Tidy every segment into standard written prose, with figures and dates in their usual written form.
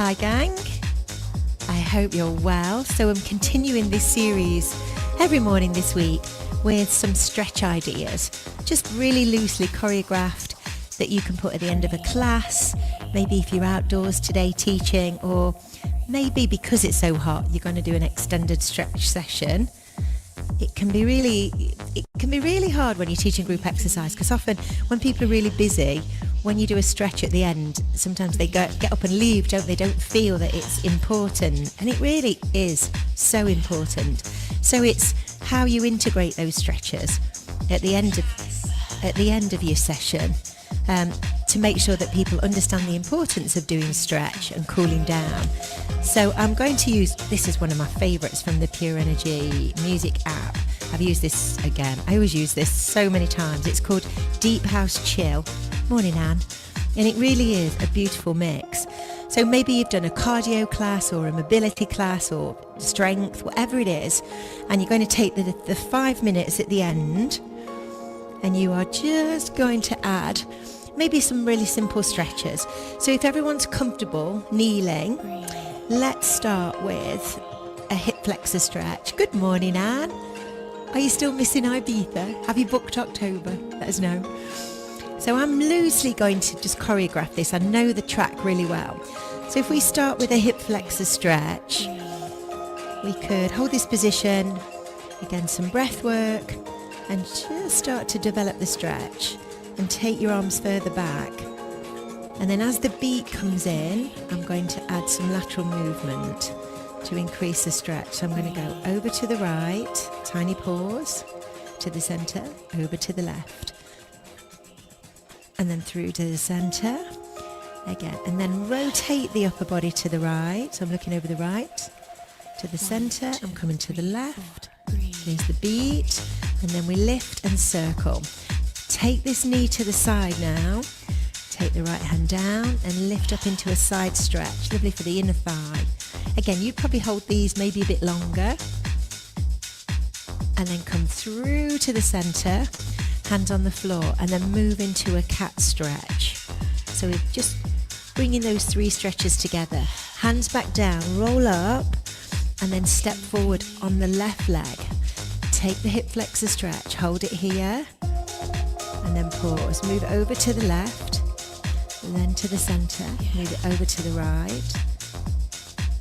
Hi gang, I hope you're well. So I'm continuing this series every morning this week with some stretch ideas, just really loosely choreographed that you can put at the end of a class, maybe if you're outdoors today teaching, or maybe because it's so hot you're going to do an extended stretch session. It can be really hard when you're teaching group exercise, because often when people are really busy, when you do a stretch at the end, sometimes they get up and leave, don't they? Don't feel that it's important, and it really is so important. So it's how you integrate those stretches at the end of your session, to make sure that people understand the importance of doing stretch and cooling down. So I'm going to use, this is one of my favourites from the Pure Energy music app. I've used this again. I always use this so many times. It's called Deep House Chill. Morning, Anne. And it really is a beautiful mix. So maybe you've done a cardio class or a mobility class or strength, whatever it is, and you're going to take the 5 minutes at the end, and you are just going to add maybe some really simple stretches. So if everyone's comfortable kneeling, let's start with a hip flexor stretch. Good morning, Anne. Are you still missing Ibiza? Have you booked October? Let us know. So I'm loosely going to just choreograph this. I know the track really well. So if we start with a hip flexor stretch, we could hold this position, again some breath work, and just start to develop the stretch and take your arms further back. And then as the beat comes in, I'm going to add some lateral movement to increase the stretch. So I'm going to go over to the right, tiny pause, to the centre, over to the left, and then through to the centre again, and then rotate the upper body to the right. So I'm looking over the right to the centre, I'm coming to the left, there's the beat, and then we lift and circle. Take this knee to the side now, take the right hand down and lift up into a side stretch, lovely for the inner thigh. Again, you'd probably hold these maybe a bit longer, and then come through to the centre, hands on the floor, and then move into a cat stretch. So we're just bringing those 3 stretches together. Hands back down, roll up, and then step forward on the left leg. Take the hip flexor stretch, hold it here, and then pause. Move over to the left, and then to the centre. Move it over to the right,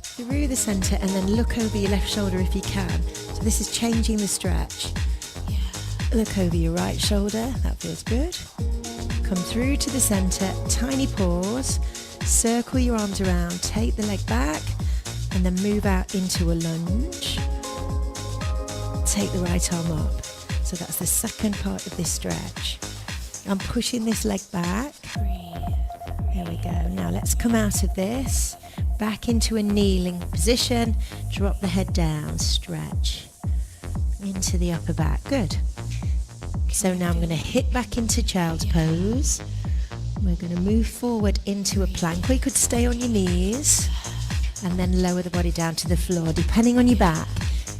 through the centre, and then look over your left shoulder if you can. So this is changing the stretch. Look over your right shoulder, that feels good. Come through to the centre, tiny pause, circle your arms around, take the leg back, and then move out into a lunge. Take the right arm up. So that's the second part of this stretch. I'm pushing this leg back. There we go. Now let's come out of this, back into a kneeling position, drop the head down, stretch into the upper back. Good. So now I'm going to hit back into child's pose. We're going to move forward into a plank, or you could stay on your knees and then lower the body down to the floor, depending on your back.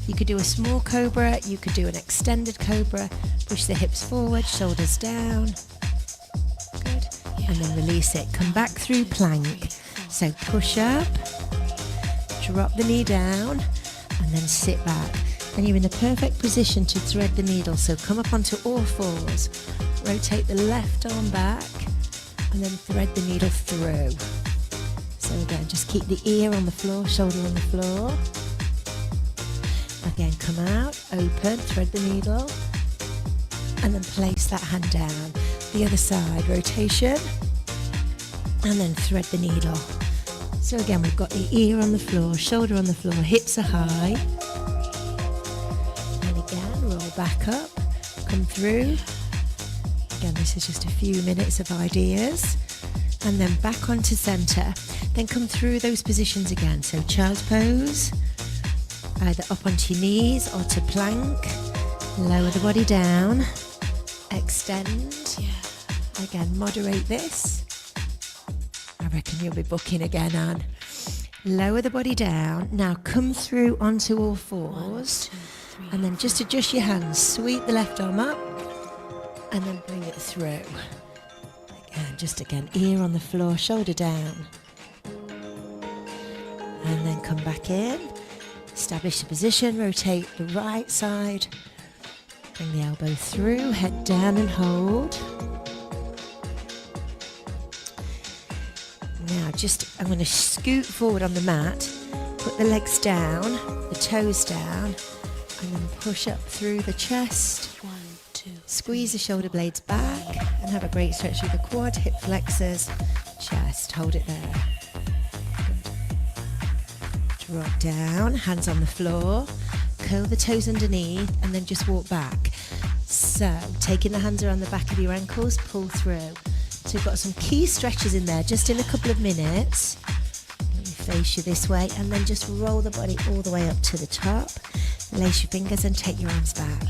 You could do a small cobra, you could do an extended cobra, push the hips forward, shoulders down. Good. And then release it. Come back through plank. So push up, drop the knee down, and then sit back. And you're in the perfect position to thread the needle. So come up onto all fours, rotate the left arm back, and then thread the needle through. So again, just keep the ear on the floor, shoulder on the floor. Again, come out, open, thread the needle, and then place that hand down. The other side, rotation, and then thread the needle. So again, we've got the ear on the floor, shoulder on the floor, hips are high. Roll back up, come through. Again, this is just a few minutes of ideas. And then back onto centre. Then come through those positions again. So child's pose, either up onto your knees or to plank. Lower the body down, extend. Again, moderate this. I reckon you'll be booking again, Anne. Lower the body down. Now come through onto all fours. And then just adjust your hands, sweep the left arm up, and then bring it through. Again, ear on the floor, shoulder down. and then come back in. Establish the position, rotate the right side. Bring the elbow through, head down and hold. Now I'm going to scoot forward on the mat, put the legs down, the toes down, and then push up through the chest. 1, 2. Squeeze the shoulder blades back and have a great stretch through the quad, hip flexors, chest. Hold it there. Drop down, hands on the floor, curl the toes underneath, and then just walk back. So, taking the hands around the back of your ankles, pull through. So you've got some key stretches in there, just in a couple of minutes. Let me face you this way, and then just roll the body all the way up to the top. Lace your fingers and take your arms back.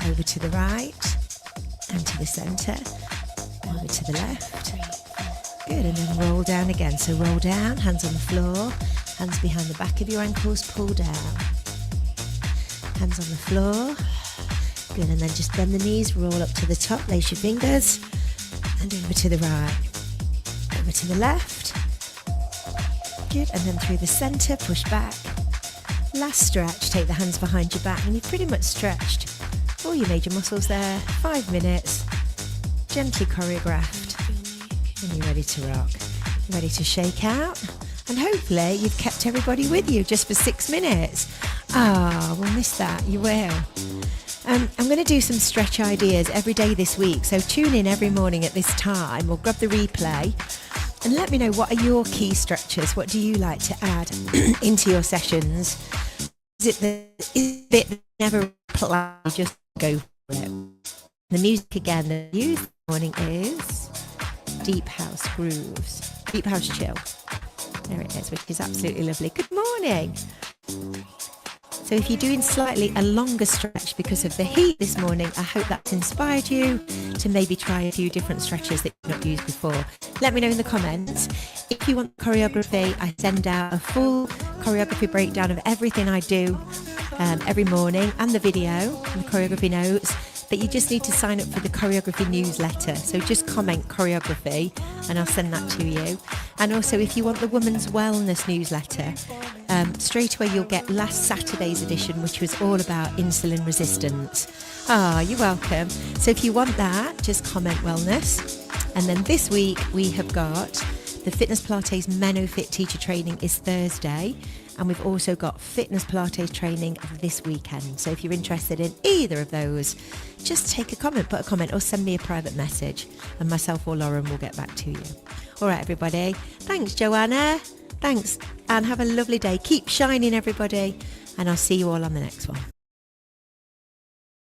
Over to the right, and to the centre, over to the left. Good, and then roll down again. So roll down, hands on the floor, hands behind the back of your ankles, pull down. Hands on the floor. Good, and then just bend the knees, roll up to the top, lace your fingers, and over to the right. Over to the left. Good, and then through the centre, push back. Last stretch, take the hands behind your back, and you've pretty much stretched all your major muscles there. 5 minutes, gently choreographed, and you're ready to rock. You're ready to shake out, and hopefully you've kept everybody with you just for 6 minutes. We'll miss that, you will. I'm going to do some stretch ideas every day this week, so tune in every morning at this time, or grab the replay, and let me know, what are your key stretches? What do you like to add into your sessions? Is it the bit that never apply, just go for it? The music again, the music this morning is Deep House Grooves, Deep House Chill. There it is, which is absolutely lovely. Good morning. So if you're doing slightly a longer stretch because of the heat this morning, I hope that's inspired you to maybe try a few different stretches that you've not used before. Let me know in the comments. If you want choreography, I send out a full choreography breakdown of everything I do every morning, and the video and the choreography notes. But you just need to sign up for the choreography newsletter. So just comment choreography and I'll send that to you. And also, if you want the Women's Wellness newsletter, straight away you'll get last Saturday's edition, which was all about insulin resistance. You're welcome. So if you want that, just comment wellness. And then this week we have got the Fitness Pilates MenoFit teacher training is Thursday. And we've also got Fitness Pilates training this weekend. So if you're interested in either of those, just take a comment, put a comment, or send me a private message, and myself or Lauren will get back to you. All right, everybody. Thanks, Joanna. Thanks, and have a lovely day. Keep shining, everybody, and I'll see you all on the next one.